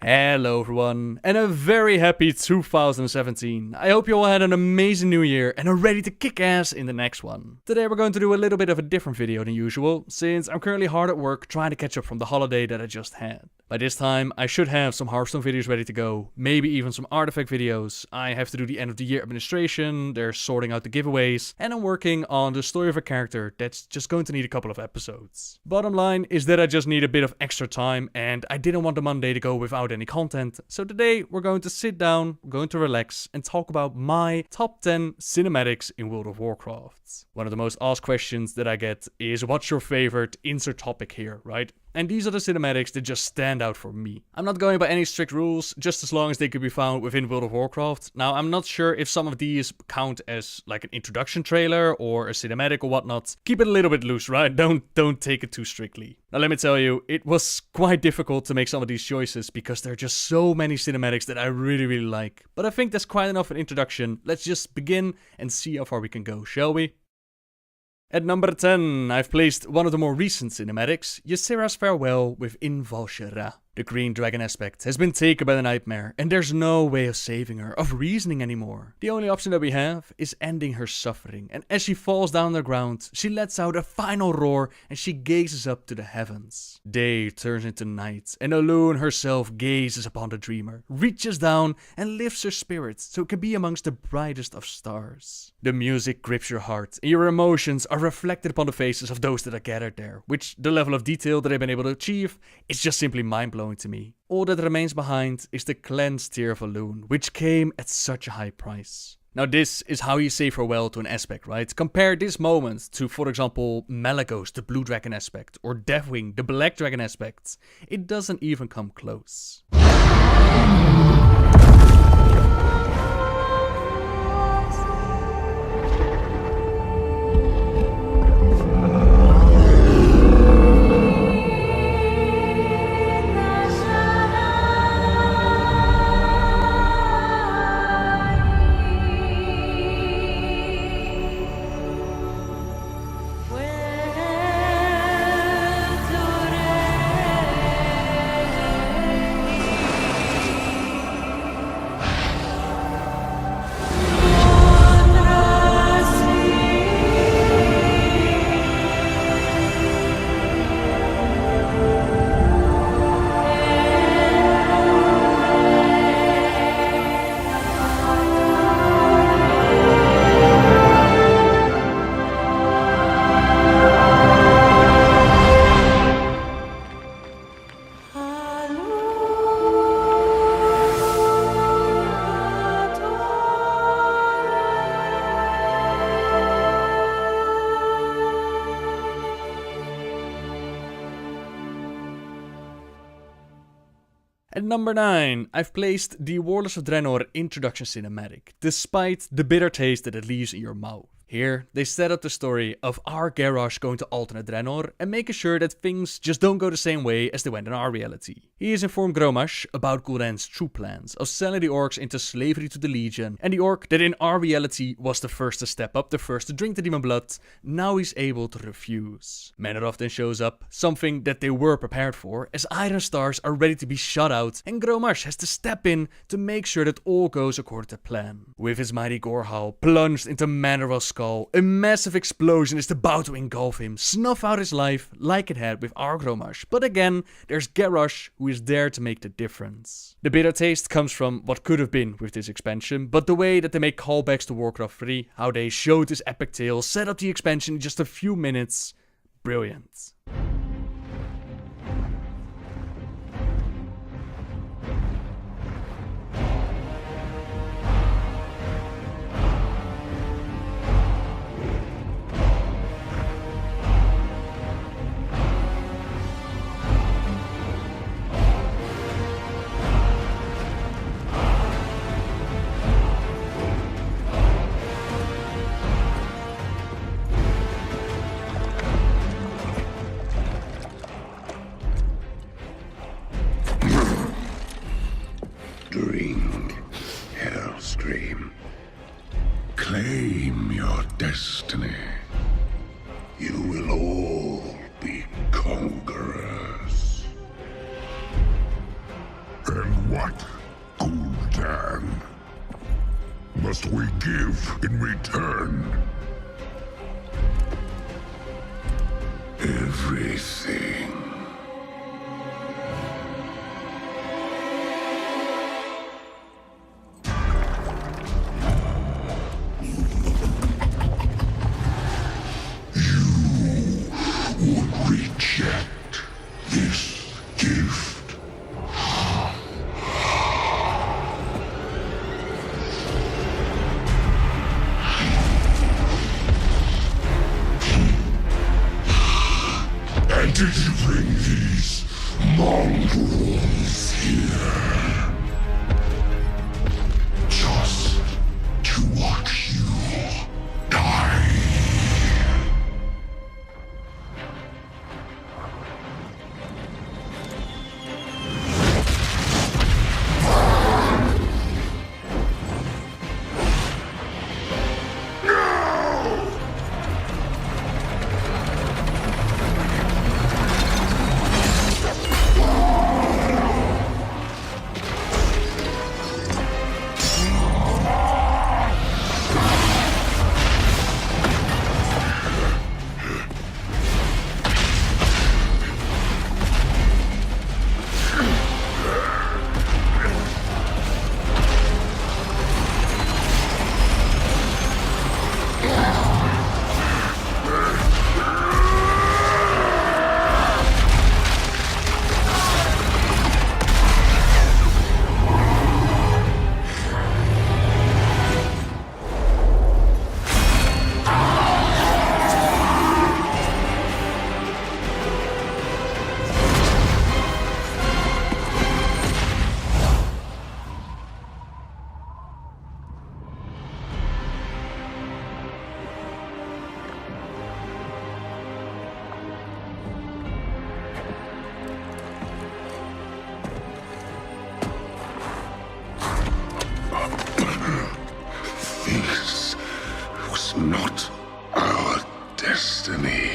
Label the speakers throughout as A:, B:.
A: Hello everyone, and a very happy 2017. I hope you all had an amazing new year and are ready to kick ass in the next one. Today we're going to do a little bit of a different video than usual, since I'm currently hard at work trying to catch up from the holiday that I just had. By this time, I should have some Hearthstone videos ready to go, maybe even some artifact videos. I have to do the end of the year administration, they're sorting out the giveaways, and I'm working on the story of a character that's just going to need a couple of episodes. Bottom line is that I just need a bit of extra time, and I didn't want the Monday to go without any content. So today we're going to sit down, we're going to relax, and talk about my top 10 cinematics in World of Warcraft. One of the most asked questions that I get is, what's your favorite insert topic here, right? And these are the cinematics that just stand out for me. I'm not going by any strict rules, just as long as they could be found within World of Warcraft. Now, I'm not sure if some of these count as like an introduction trailer or a cinematic or whatnot. Keep it a little bit loose, right? Don't take it too strictly. Now, let me tell you, it was quite difficult to make some of these choices because there are just so many cinematics that I really like. But I think that's quite enough an introduction. Let's just begin and see how far we can go, shall we? At number 10, I've placed one of the more recent cinematics, Ysera's farewell within Val'sharah. The green dragon aspect has been taken by the nightmare, and there's no way of saving her, of reasoning anymore. The only option that we have is ending her suffering, and as she falls down on the ground, she lets out a final roar and she gazes up to the heavens. Day turns into night, and Elune herself gazes upon the dreamer, reaches down and lifts her spirit so it can be amongst the brightest of stars. The music grips your heart, and your emotions are reflected upon the faces of those that are gathered there, which the level of detail that I've been able to achieve is just simply mind-blowing to me. All that remains behind is the cleansed tear of Elune, which came at such a high price. Now this is how you say farewell to an aspect, right? Compare this moment to, for example, Malygos, the blue dragon aspect, or Deathwing, the black dragon aspect. It doesn't even come close. At number 9, I've placed the Warlords of Draenor introduction cinematic, despite the bitter taste that it leaves in your mouth. Here, they set up the story of our Garrosh going to alternate Draenor and making sure that things just don't go the same way as they went in our reality. He has informed Grommash about Gul'dan's true plans of selling the orcs into slavery to the Legion, and the orc that in our reality was the first to step up, the first to drink the demon blood, now he's able to refuse. Manoroth then shows up, something that they were prepared for, as Iron Stars are ready to be shut out, and Grommash has to step in to make sure that all goes according to plan. With his mighty Gorehowl plunged into Manorel's skull, a massive explosion is about to engulf him, snuff out his life like it had with our Grommash. But again, there's Garrosh who is there to make the difference. The bitter taste comes from what could have been with this expansion, but the way that they make callbacks to Warcraft 3, how they showed this epic tale, set up the expansion in just a few minutes, brilliant.
B: must we give in return? Everything. You would reject this gift. And did you bring these mongrels here just to watch you die? This was not our destiny.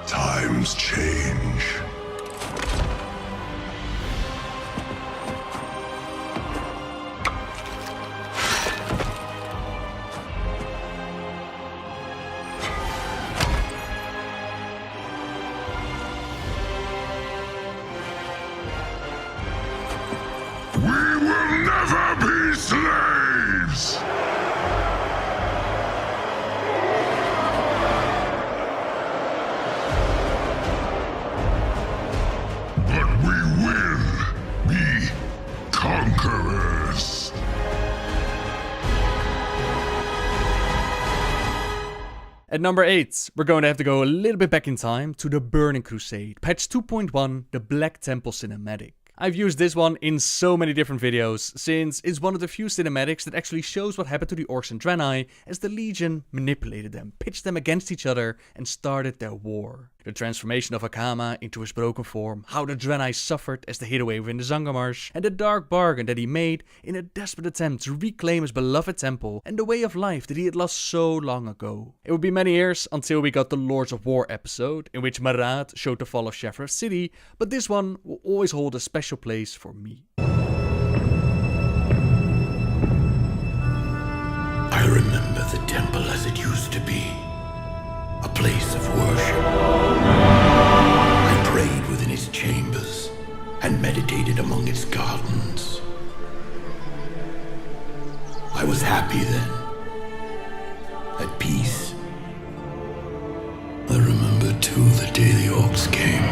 B: Times change. We will never be slaves! But we will be conquerors.
A: At number 8, we're going to have to go a little bit back in time to the Burning Crusade, patch 2.1, the Black Temple Cinematic. I've used this one in so many different videos, since it's one of the few cinematics that actually shows what happened to the Orcs and Draenei as the Legion manipulated them, pitched them against each other, and started their war. The transformation of Akama into his broken form, how the Draenei suffered as they hid away within the Zangarmarsh, and the dark bargain that he made in a desperate attempt to reclaim his beloved temple and the way of life that he had lost so long ago. It would be many years until we got the Lords of War episode, in which Marat showed the fall of Shafra City, but this one will always hold a special place for me.
C: I remember the temple as it used to be, a place of worship. I prayed within its chambers and meditated among its gardens. I was happy then, at peace. I remember too the day the Orcs came.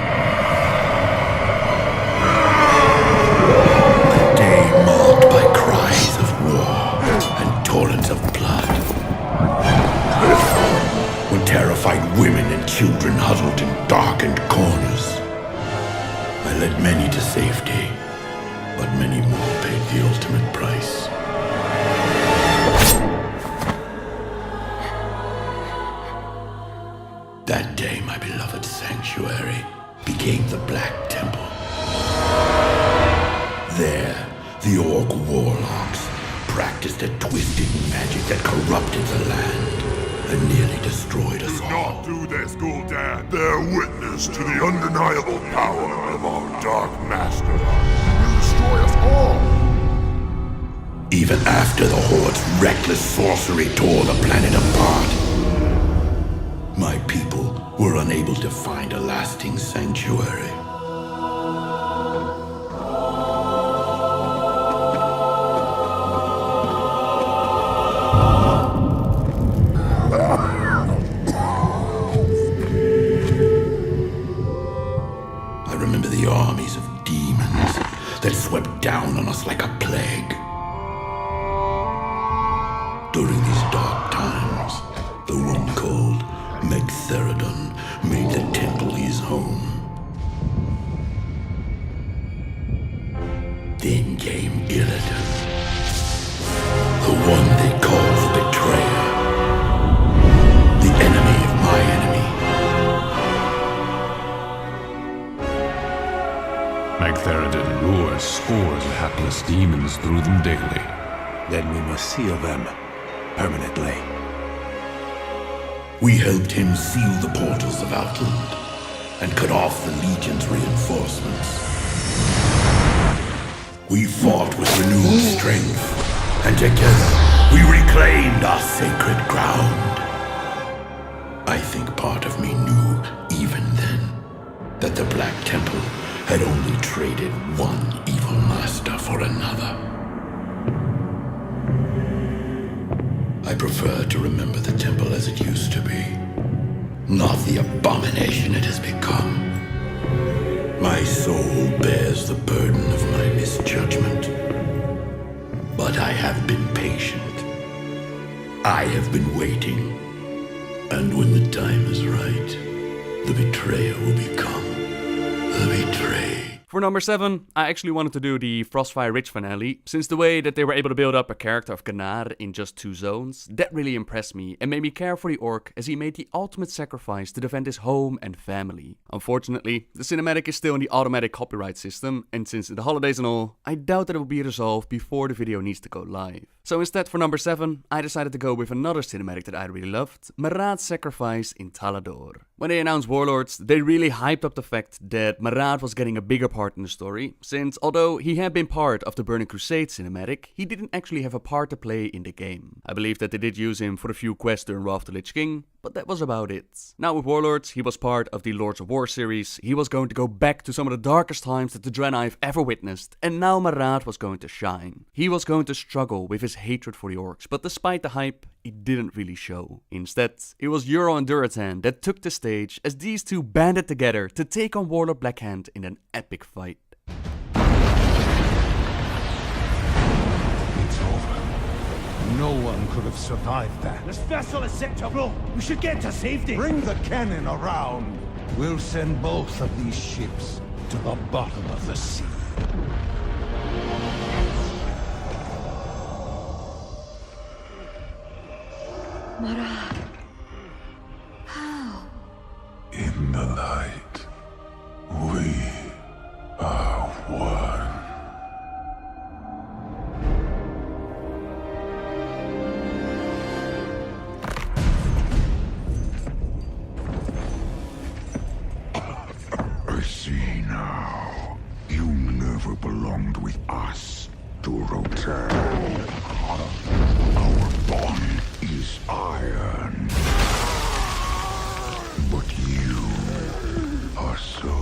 C: A day marked by cries of war and torrents of blood. When terrified women and children huddled in darkened corners. I led many to safety, but many more paid the ultimate price. That day, my beloved sanctuary became the Black Temple. There, the Orc warlocks practiced a twisted magic that corrupted the land and nearly destroyed us all.
B: Do not do this, Gul'dan. Bear witness to the undeniable power of our Dark Master. He will destroy us all.
C: even after the Horde's reckless sorcery tore the planet apart. My people were unable to find a lasting sanctuary. I remember the armies of demons that swept down on us like a plague. During these dark times, the one called Megtheridon made the temple his home. Then came Illidan, the one they call the Betrayer, the enemy of my enemy.
D: Megtheridon lures scores of hapless demons through them daily.
E: Then we must seal them permanently.
C: We helped him seal the portals of Outland and cut off the Legion's reinforcements. We fought with renewed strength, and together we reclaimed our sacred ground. I think part of me knew, even then, that the Black Temple had only traded one evil master for another. I prefer to remember the temple as it used to be, not the abomination it has become. My soul bears the burden of my misjudgment, but I have been patient. I have been waiting, and when the time is right, the betrayer will become the betrayed.
A: For number 7, I actually wanted to do the Frostfire Ridge finale, since the way that they were able to build up a character of Gnar in just 2 zones, that really impressed me and made me care for the orc as he made the ultimate sacrifice to defend his home and family. Unfortunately, the cinematic is still in the automatic copyright system, and since the holidays and all, I doubt that it will be resolved before the video needs to go live. So instead, for number 7, I decided to go with another cinematic that I really loved, Marad's sacrifice in Talador. When they announced Warlords, they really hyped up the fact that Marad was getting a bigger part in the story, since although he had been part of the Burning Crusade cinematic, he didn't actually have a part to play in the game. I believe that they did use him for a few quests during Wrath of the Lich King, but that was about it. Now with Warlords, he was part of the Lords of War series, he was going to go back to some of the darkest times that the Draenei have ever witnessed, and now Marad was going to shine. He was going to struggle with his hatred for the orcs, but despite the hype, it didn't really show. Instead, it was Euron and Durotan that took the stage as these two banded together to take on Warlord Blackhand in an epic fight.
E: It's over. No one could have survived that.
F: This vessel is set to blow. We should get to safety.
E: Bring the cannon around. We'll send both of these ships to the bottom of the sea.
G: Marad. How?
B: In the light, we are one. I see now. You never belonged with us, Durotan. Our bond is iron. But you are so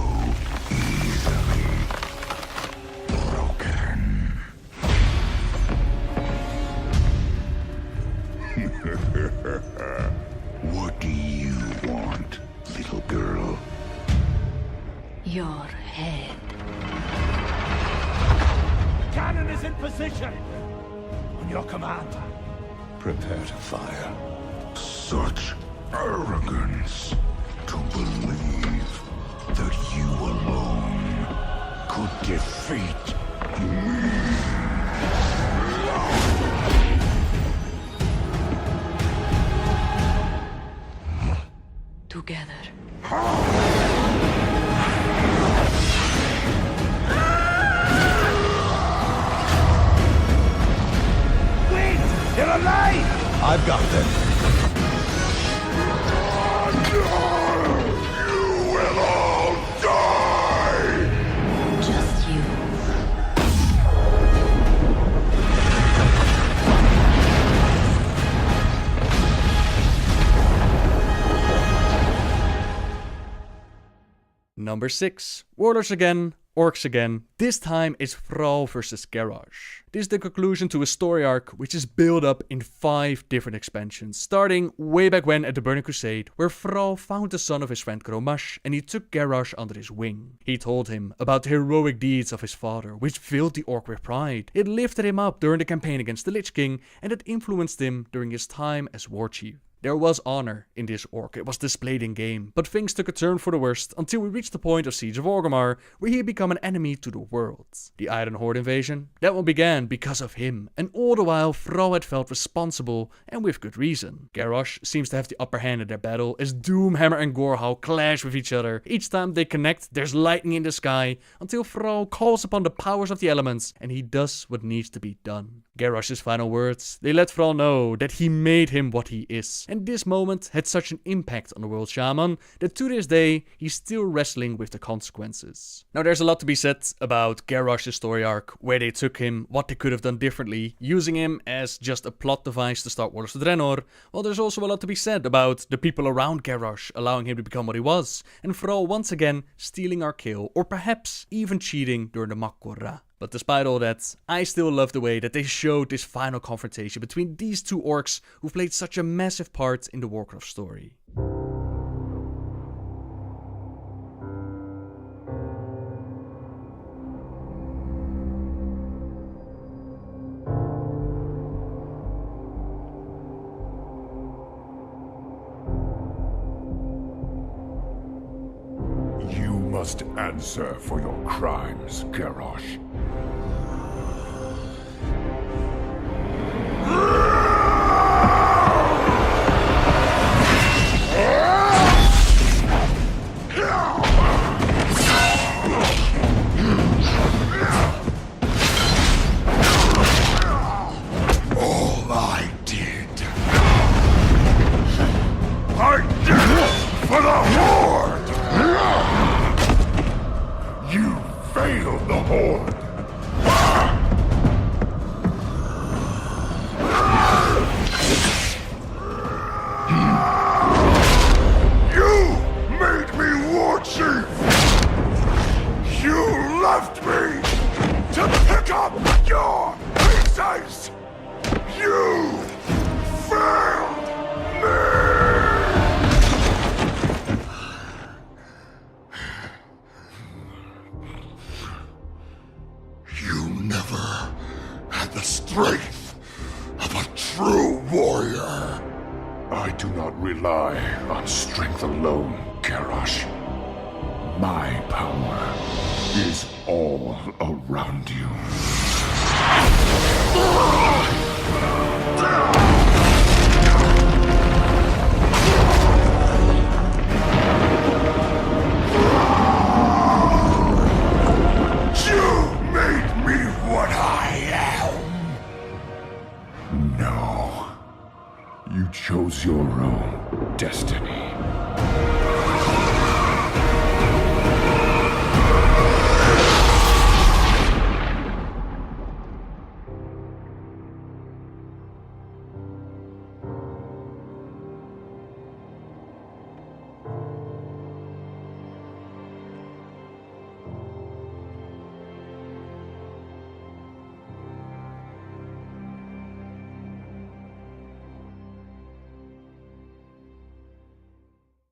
B: easily broken. What do you want, little girl?
G: Your head.
F: Cannon is in position. On your command.
E: Prepare to fire.
B: Such arrogance to believe that you alone could defeat me.
G: Together.
F: Wait! They're alive!
E: I've got them.
B: You will all die!
G: Just you.
A: Number 6. Warlords again, orcs again. This time it's Thrall versus Garrosh. This is the conclusion to a story arc which is built up in 5 different expansions, starting way back when at the Burning Crusade, where Thrall found the son of his friend Grommash and he took Garrosh under his wing. He told him about the heroic deeds of his father, which filled the orc with pride. It lifted him up during the campaign against the Lich King, and it influenced him during his time as war chief. There was honor in this orc, it was displayed in game, but things took a turn for the worst until we reached the point of Siege of Orgrimmar, where he had become an enemy to the world. The Iron Horde invasion, that one began because of him, and all the while Thrall had felt responsible, and with good reason. Garrosh seems to have the upper hand in their battle, as Doomhammer and Gorehowl clash with each other. Each time they connect, there's lightning in the sky, until Thrall calls upon the powers of the elements, and he does what needs to be done. Garrosh's final words, they let Thrall know that he made him what he is. And this moment had such an impact on the world shaman that to this day he's still wrestling with the consequences. Now there's a lot to be said about Garrosh's story arc, where they took him, what they could have done differently, using him as just a plot device to start Warlords of Draenor, while there's also a lot to be said about the people around Garrosh allowing him to become what he was, and Thrall once again stealing our kill, or perhaps even cheating during the Mak'gora. But despite all that, I still love the way that they showed this final confrontation between these two orcs who played such a massive part in the Warcraft story.
B: You must answer for your crimes, Garrosh. All I did it for the Horde! You failed the Horde! You made me war chief! You left me to pick up your pieces! You failed me! You never had the strength of a true warrior. I do not rely on strength alone, Garrosh. My power is all around you. You made me what I am. No. You chose your own destiny.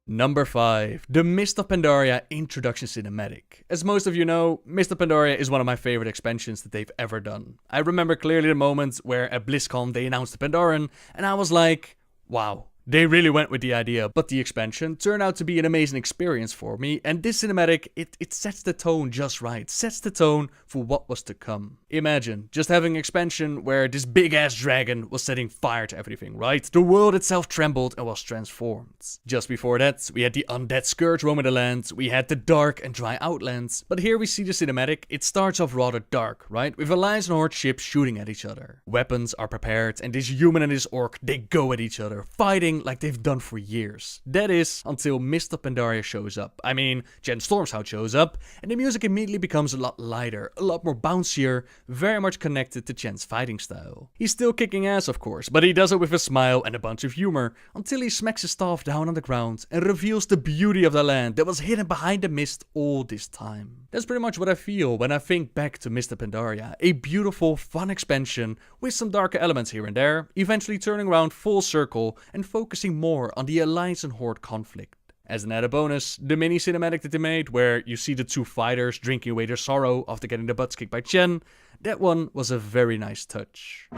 A: Number 5. The Mist of Pandaria Introduction Cinematic. As most of you know, Mist of Pandaria is one of my favorite expansions that they've ever done. I remember clearly the moment where at BlizzCon they announced the Pandaren, and I was like, wow. They really went with the idea, but the expansion turned out to be an amazing experience for me, and this cinematic, it sets the tone just right, sets the tone for what was to come. Imagine just having an expansion where this big ass dragon was setting fire to everything, right? The world itself trembled and was transformed. Just before that, we had the undead scourge roaming the land, we had the dark and dry outlands, but here we see the cinematic, it starts off rather dark, right? With Alliance and Horde ships shooting at each other. Weapons are prepared, and this human and this orc, they go at each other, fighting feeling like they've done for years. That is, until Mist of Pandaria shows up. I mean, Jen Stormshout shows up, and the music immediately becomes a lot lighter, a lot more bouncier, very much connected to Jen's fighting style. He's still kicking ass, of course, but he does it with a smile and a bunch of humor, until he smacks his staff down on the ground and reveals the beauty of the land that was hidden behind the mist all this time. That's pretty much what I feel when I think back to Mist of Pandaria, a beautiful, fun expansion with some darker elements here and there, eventually turning around full circle and focusing more on the Alliance and Horde conflict. As an added bonus, the mini cinematic that they made, where you see the two fighters drinking away their sorrow after getting their butts kicked by Chen, that one was a very nice touch.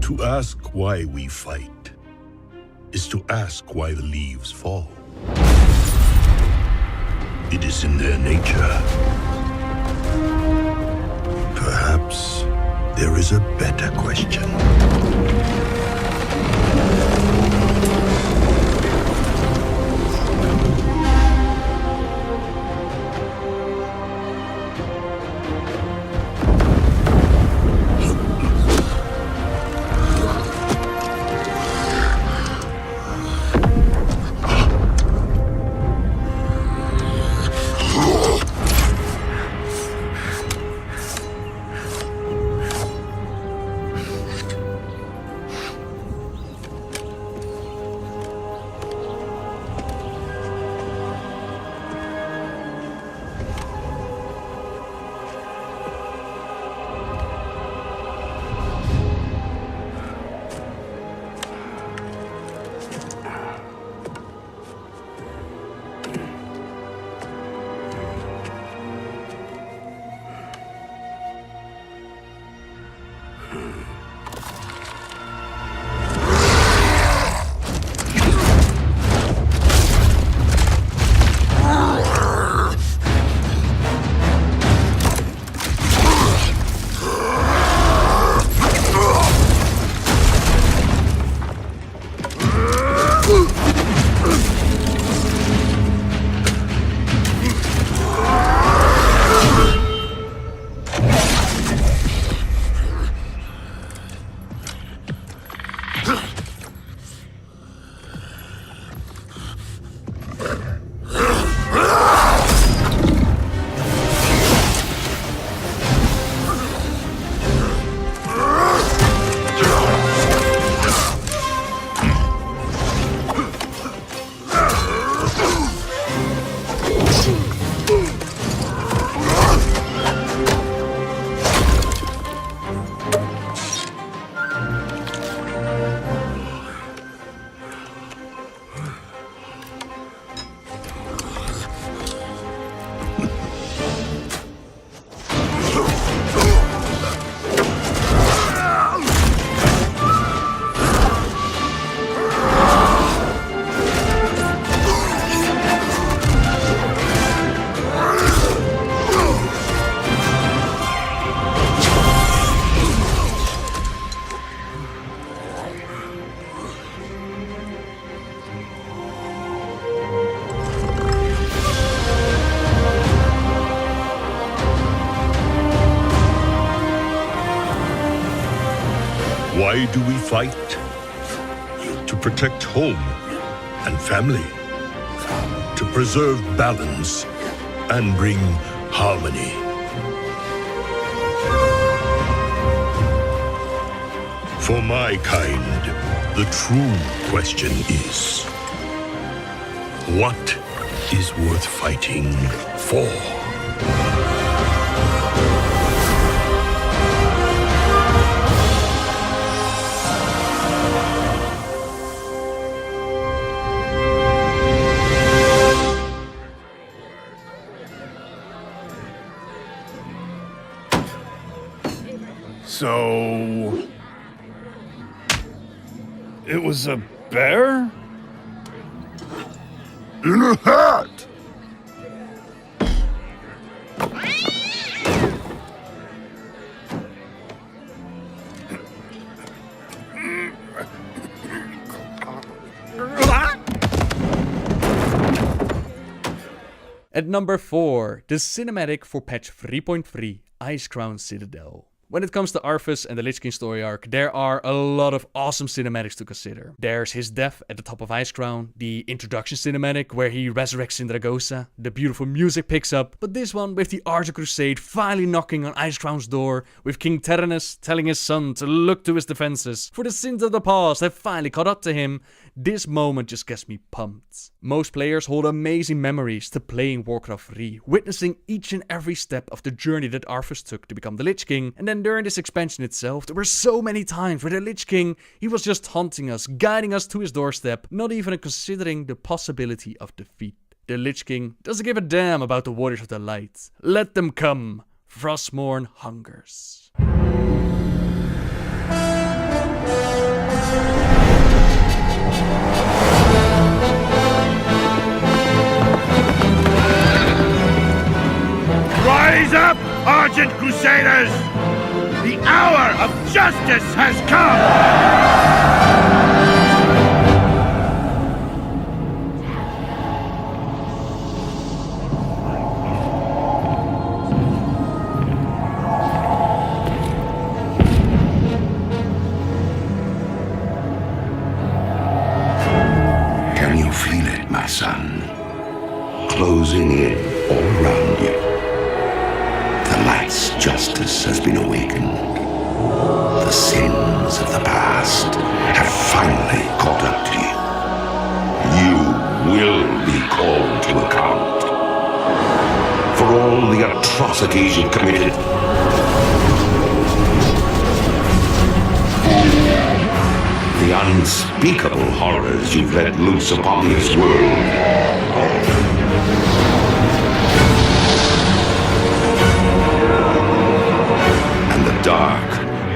B: To ask why we fight is to ask why the leaves fall. It is in their nature. Perhaps there is a better question. Why do we fight? To protect home and family. To preserve balance and bring harmony. For my kind, the true question is, what is worth fighting for?
E: So... it was a bear?
B: In a hat!
A: At number 4, the cinematic for patch 3.3, Ice Crown Citadel. When it comes to Arthas and the Lich King story arc, there are a lot of awesome cinematics to consider. There's his death at the top of Icecrown, the introduction cinematic where he resurrects Sindragosa, the beautiful music picks up, but this one with the Archer Crusade finally knocking on Icecrown's door, with King Terenas telling his son to look to his defenses, for the sins of the past have finally caught up to him. This moment just gets me pumped. Most players hold amazing memories to playing Warcraft 3, witnessing each and every step of the journey that Arthas took to become the Lich King, and then during this expansion itself, there were so many times where the Lich King, he was just haunting us, guiding us to his doorstep, not even considering the possibility of defeat. The Lich King doesn't give a damn about the Warriors of the Light. Let them come. Frostmourne hungers.
F: Rise up, Argent Crusaders! The hour of justice has come!
C: Can you feel it, my son? Closing in all around you. The light's justice has been awakened. The sins of the past have finally caught up to you. You will be called to account for all the atrocities you've committed. The unspeakable horrors you've let loose upon this world. And the dark,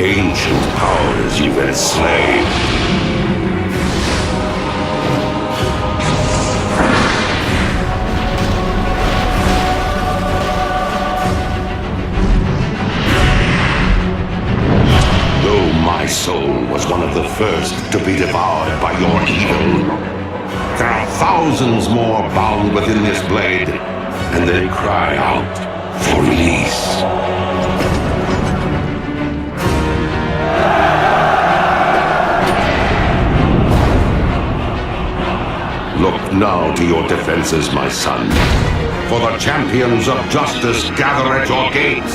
C: ancient powers you've enslaved. Though my soul was one of the first to be devoured by your evil, there are thousands more bound within this blade, and they cry out for release. Look now to your defenses, my son, for the champions of justice gather at your gates.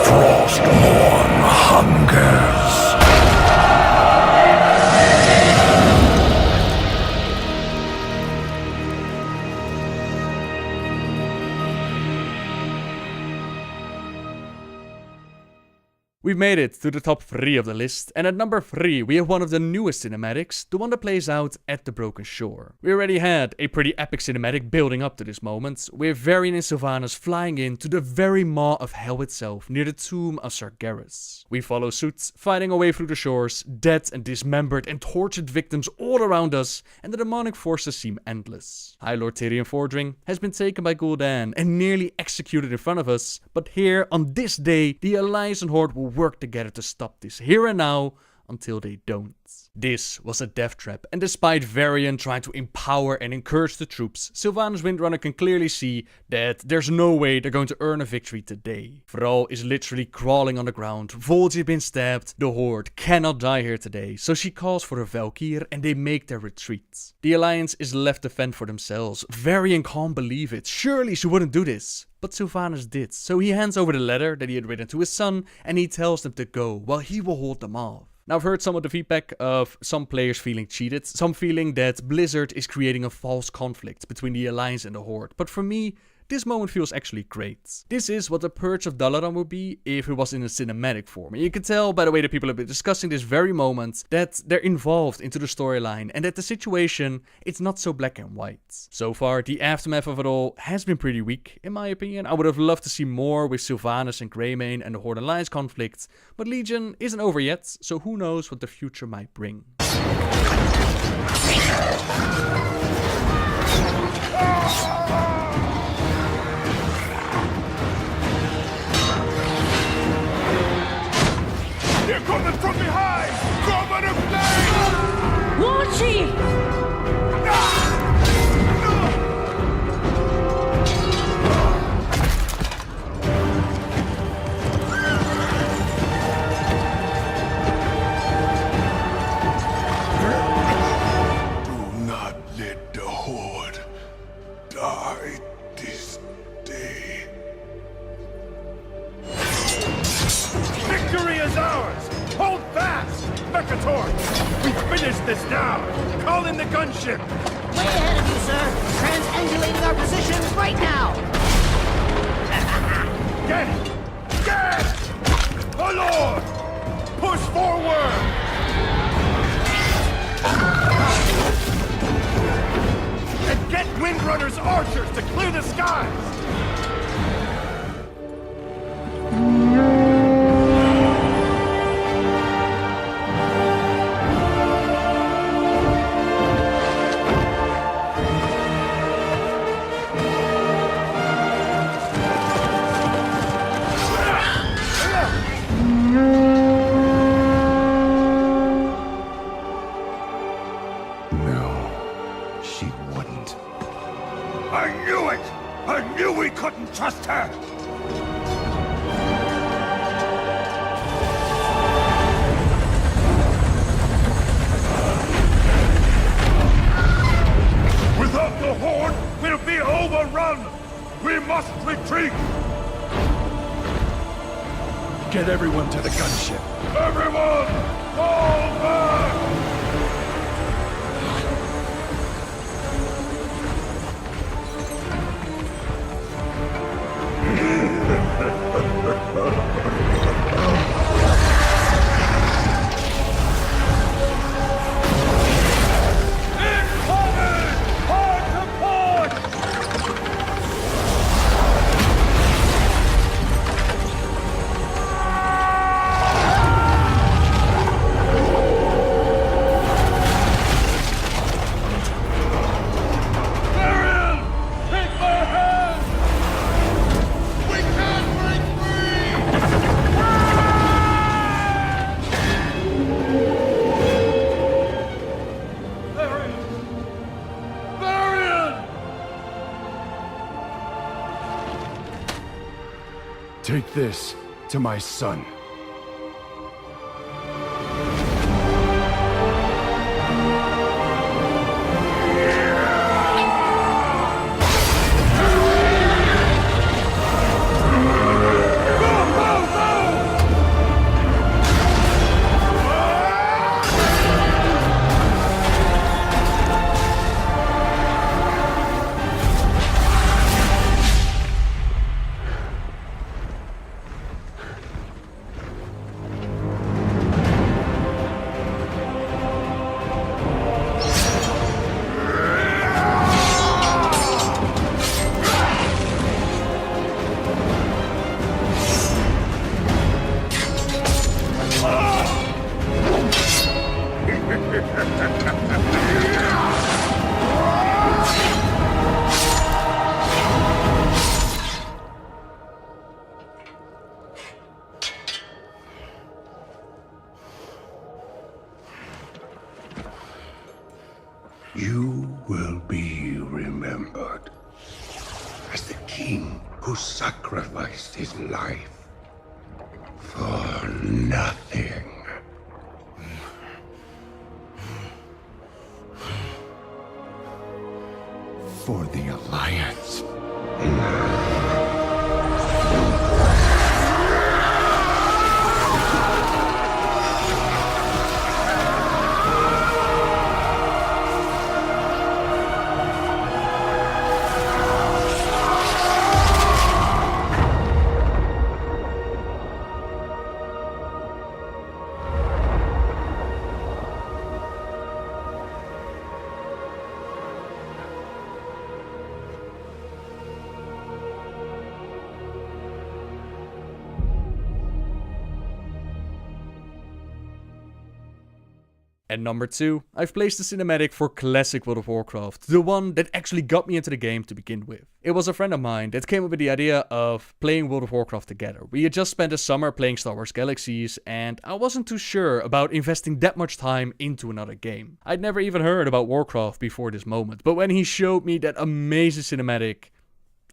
B: Frostmourne hungers.
A: We've made it to the top 3 of the list, and at number 3 we have one of the newest cinematics, the one that plays out at the Broken Shore. We already had a pretty epic cinematic building up to this moment, with Varian and Sylvanas flying in to the very maw of hell itself, near the tomb of Sargeras. We follow suit, fighting our way through the shores, dead and dismembered and tortured victims all around us, and the demonic forces seem endless. High Lord Tyrion Fordring has been taken by Gul'dan and nearly executed in front of us, but here, on this day, the Alliance and Horde will work together to stop this here and now until they don't. This was a death trap, and despite Varian trying to empower and encourage the troops, Sylvanas Windrunner can clearly see that there's no way they're going to earn a victory today. Thrall is literally crawling on the ground, Vol'jin been stabbed, the Horde cannot die here today, so she calls for a Valkyr and they make their retreat. The Alliance is left to fend for themselves. Varian can't believe it, surely she wouldn't do this. But Sylvanas did, so he hands over the letter that he had written to his son and he tells them to go while he will hold them off. Now, I've heard some of the feedback of some players feeling cheated, some feeling that Blizzard is creating a false conflict between the Alliance and the Horde, but for me, this moment feels actually great. This is what the Purge of Dalaran would be if it was in a cinematic form. And you can tell by the way that people have been discussing this very moment that they're involved into the storyline and that the situation, it's not so black and white. So far, the aftermath of it all has been pretty weak, in my opinion. I would have loved to see more with Sylvanas and Greymane and the Horde Alliance conflict, but Legion isn't over yet, so who knows what the future might bring.
B: They're coming from behind! Cover the flame!
G: War Chief!
B: Do not let the Horde die this day.
F: Victory is ours! Hold fast! Mercator! We finish this now! Call in the gunship!
H: Way ahead of you, sir. Transangulating our positions right now.
F: Get it! Get it! Oh Lord! Push forward! And get Windrunner's archers to clear the skies!
B: No, she wouldn't. I knew it! I knew we couldn't trust her! Without the Horde, we'll be overrun! We must retreat!
E: Get everyone to the gunship.
B: Everyone! Fall back!
E: Take this to my son.
B: You will be remembered as the king who sacrificed his life for nothing.
E: For the Alliance.
A: At number 2, I've placed the cinematic for classic World of Warcraft, the one that actually got me into the game to begin with. It was a friend of mine that came up with the idea of playing World of Warcraft together. We had just spent a summer playing Star Wars Galaxies, and I wasn't too sure about investing that much time into another game. I'd never even heard about Warcraft before this moment, but when he showed me that amazing cinematic,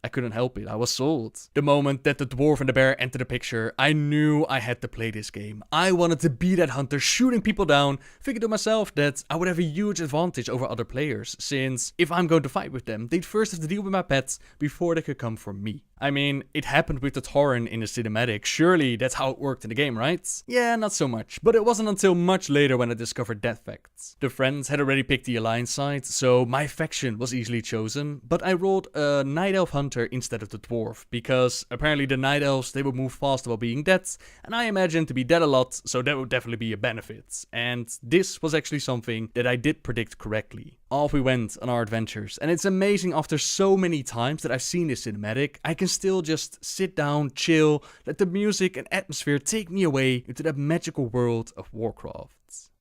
A: I couldn't help it, I was sold. The moment that the dwarf and the bear entered the picture, I knew I had to play this game. I wanted to be that hunter shooting people down, figured to myself that I would have a huge advantage over other players, since if I'm going to fight with them, they'd first have to deal with my pets before they could come for me. I mean, it happened with the Tauren in the cinematic, surely that's how it worked in the game, right? Yeah, not so much, but it wasn't until much later when I discovered that fact. The friends had already picked the Alliance side, so my faction was easily chosen, but I rolled a Night Elf hunter instead of the dwarf, because apparently the Night Elves, they would move faster while being dead, and I imagined to be dead a lot, so that would definitely be a benefit. And this was actually something that I did predict correctly. Off we went on our adventures, and it's amazing after so many times that I've seen this cinematic, I can still just sit down, chill, let the music and atmosphere take me away into that magical world of Warcraft.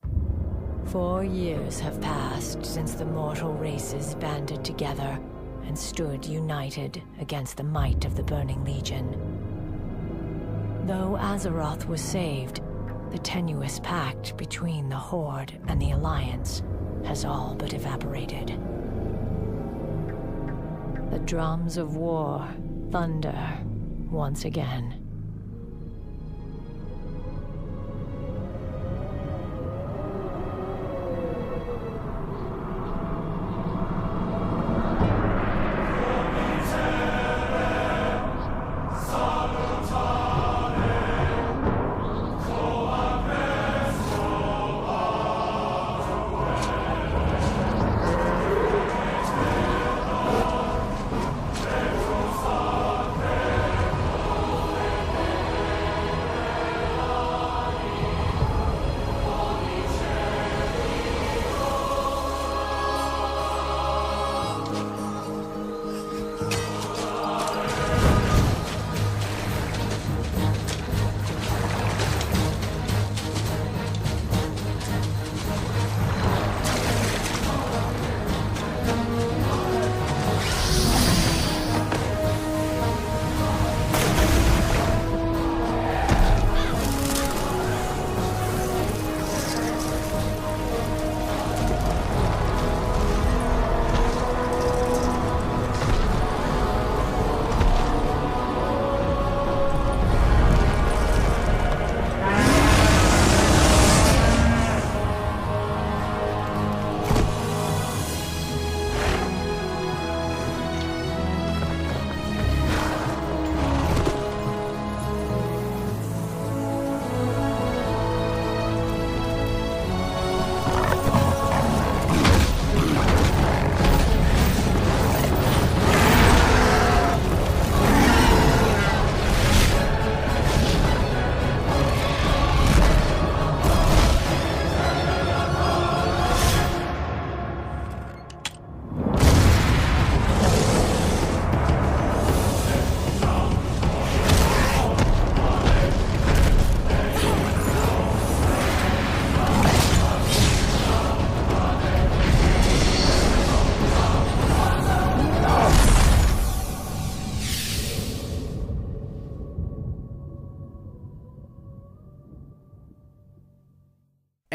I: 4 years have passed since the mortal races banded together and stood united against the might of the Burning Legion. Though Azeroth was saved, the tenuous pact between the Horde and the Alliance has all but evaporated. The drums of war thunder once again.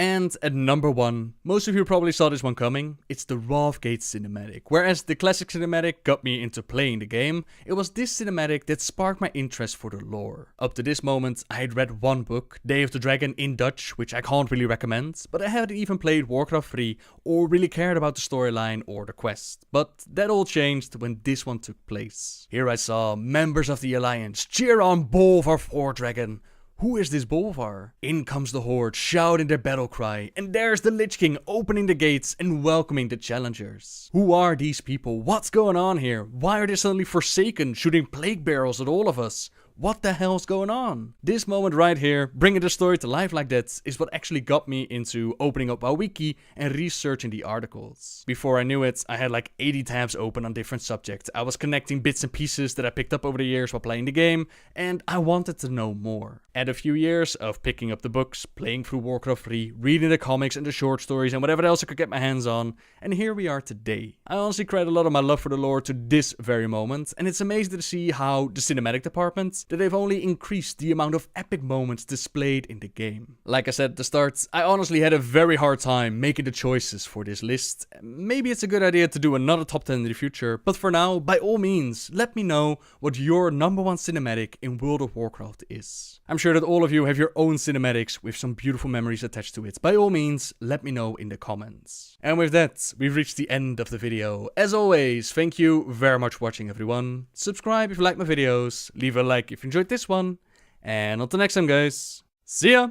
A: And at number 1, most of you probably saw this one coming, it's the Wrathgate cinematic. Whereas the classic cinematic got me into playing the game, it was this cinematic that sparked my interest for the lore. Up to this moment, I had read one book, Day of the Dragon in Dutch, which I can't really recommend, but I hadn't even played Warcraft 3 or really cared about the storyline or the quest. But that all changed when this one took place. Here I saw members of the Alliance cheer on Bolvar 4 Dragon. Who is this Bolvar? In comes the Horde, shouting their battle cry, and there's the Lich King opening the gates and welcoming the challengers. Who are these people? What's going on here? Why are they suddenly forsaken, shooting plague barrels at all of us? what the hell's going on? This moment right here, bringing the story to life like that, is what actually got me into opening up our wiki and researching the articles. Before I knew it, I had like 80 tabs open on different subjects. I was connecting bits and pieces that I picked up over the years while playing the game, and I wanted to know more. Add a few years of picking up the books, playing through Warcraft 3, reading the comics and the short stories and whatever else I could get my hands on, and here we are today. I honestly credit a lot of my love for the lore to this very moment, and it's amazing to see how the cinematic department, that they've only increased the amount of epic moments displayed in the game. Like I said at the start, I honestly had a very hard time making the choices for this list. Maybe it's a good idea to do another top 10 in the future, but for now, by all means, let me know what your number one cinematic in World of Warcraft is. I'm sure that all of you have your own cinematics with some beautiful memories attached to it. By all means, let me know in the comments. And with that, we've reached the end of the video. As always, thank you very much for watching, everyone. Subscribe if you like my videos, leave a like if you enjoyed this one, and until next time, guys, see ya!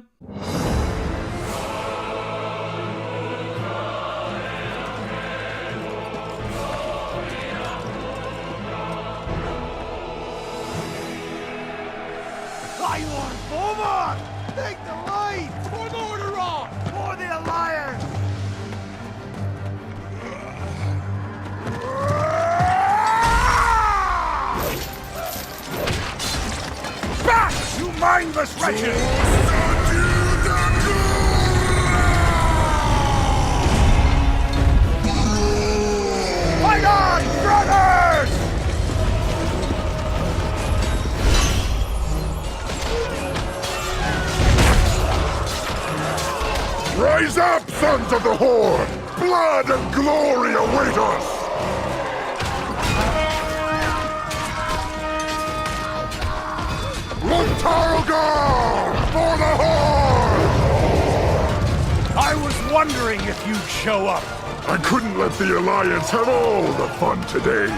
F: I want forward! Take the lead! For Morderon! For the Alliance! Back, you mindless wretches! Fight on, brothers!
B: Rise up, sons of the Horde! Blood and glory await us! Lontargar! For the Horde!
F: I was wondering if you'd show up.
B: I couldn't let the Alliance have all the fun today.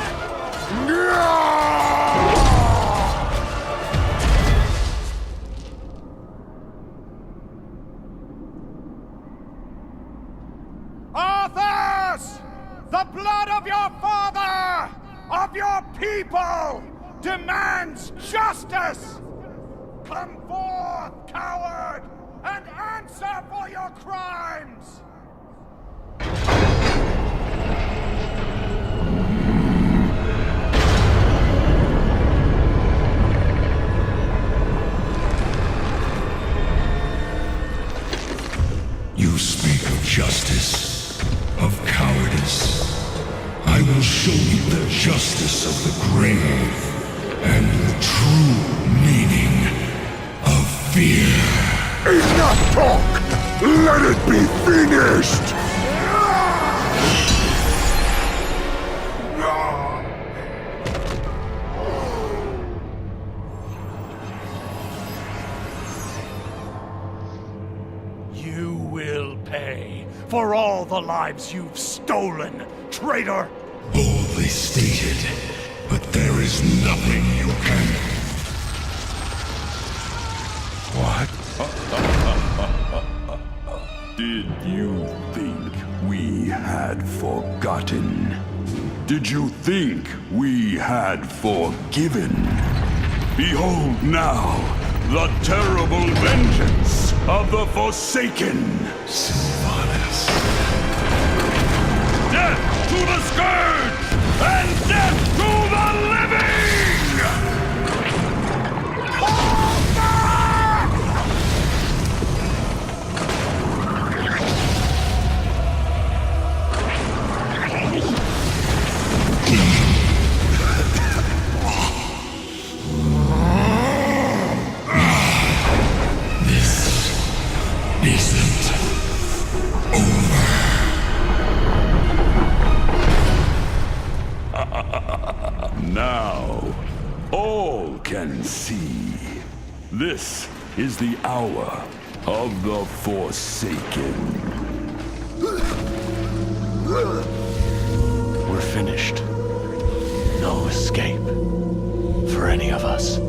F: Arthas! The blood of your father, of your people, demands justice! Come forth, coward, and answer for your crimes!
C: You speak of justice, of cowardice. I will show you the justice of the grave and the true meaning of fear.
B: Enough talk! Let it be finished!
F: You will pay for all the lives you've stolen, traitor!
C: Boldly stated, but there is nothing you can...
B: What?
J: Did you think we had forgotten? Did you think we had forgiven? Behold now the terrible vengeance of the Forsaken!
C: Sylvanas.
J: Death to the Scourge! And death to the living!
C: Isn't over.
J: Now, all can see. This is the hour of the Forsaken.
K: We're finished. No escape for any of us.